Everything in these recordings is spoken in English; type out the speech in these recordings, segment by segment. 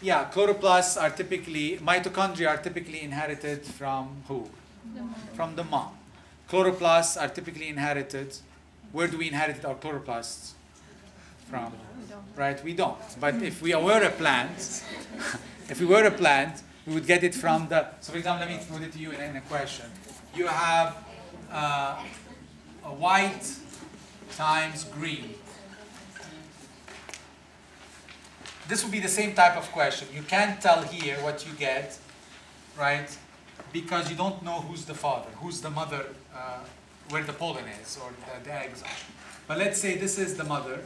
Yeah, chloroplasts are typically, mitochondria are typically inherited from who? From the mom. Chloroplasts are typically inherited. Where do we inherit our chloroplasts from? Right, we don't. But if we were a plant, if we were a plant, we would get it from the, so for example, let me put it to you in a question. You have a white times green. This would be the same type of question. You can't tell here what you get, right? Because you don't know who's the father, who's the mother, where the pollen is, or the eggs are. But let's say this is the mother,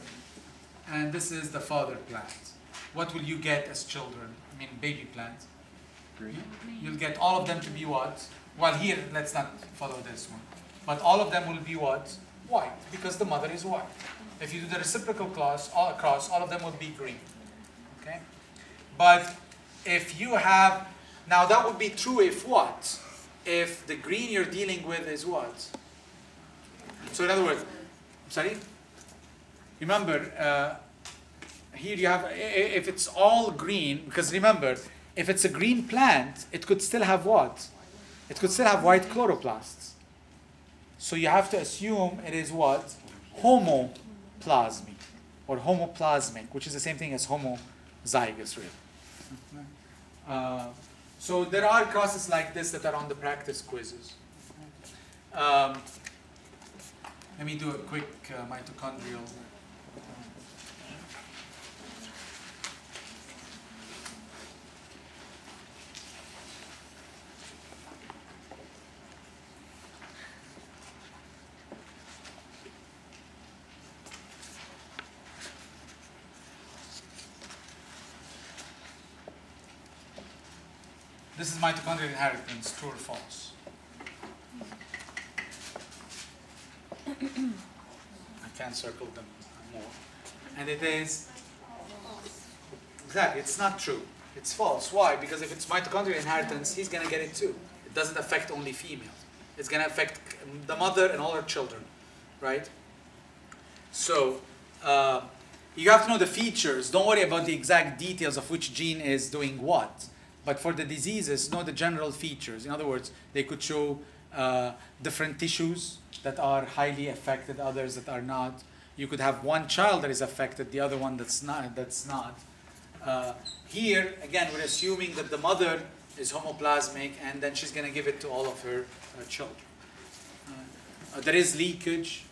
and this is the father plant. What will you get as children? I mean, baby plant. Green. You'll get all of them to be what? Well, here, let's not follow this one. But all of them will be what? White, because the mother is white. If you do the reciprocal class all across, all of them will be green. Okay? But if you have, now that would be true if what? If the green you're dealing with is what? So in other words, sorry? Remember, here you have, if it's all green, because remember, if it's a green plant, it could still have what? It could still have white chloroplasts. So you have to assume it is what? Homoplasmic, or homoplasmic, which is the same thing as homozygous, really. So there are crosses like this that are on the practice quizzes. Let me do a quick mitochondrial. This is mitochondrial inheritance, true or false? I can't circle them more. And it is, exactly, it's not true. It's false. Why? Because if it's mitochondrial inheritance, he's going to get it too. It doesn't affect only females. It's going to affect the mother and all her children, right? So, you have to know the features. Don't worry about the exact details of which gene is doing what. But for the diseases, know the general features. In other words, they could show different tissues that are highly affected, others that are not. You could have one child that is affected, the other one that's not. Here, again, we're assuming that the mother is homoplasmic, and then she's going to give it to all of her children. There is leakage,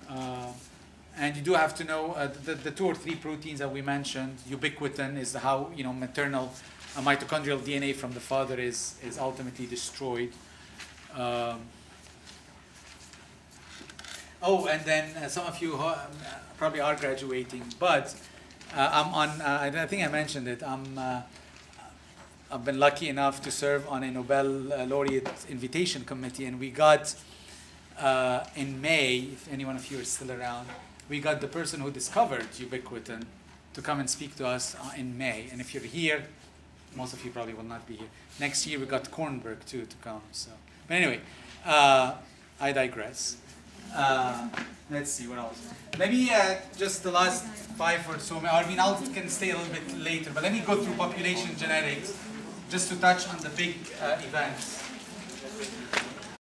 and you do have to know the 2 or 3 proteins that we mentioned. Ubiquitin is how maternal mitochondrial DNA from the father is ultimately destroyed. Oh, and then some of you probably are graduating, but I'm on. I think I mentioned it. I've been lucky enough to serve on a Nobel laureate invitation committee, and we got in May, if any one of you are still around, we got the person who discovered ubiquitin to come and speak to us in May. And if you're here, most of you probably will not be here. Next year we got Kornberg too to come. So, but anyway, I digress. Let's see what else. Maybe just the last 5 or so. I mean, I can stay a little bit later, but let me go through population genetics just to touch on the big events.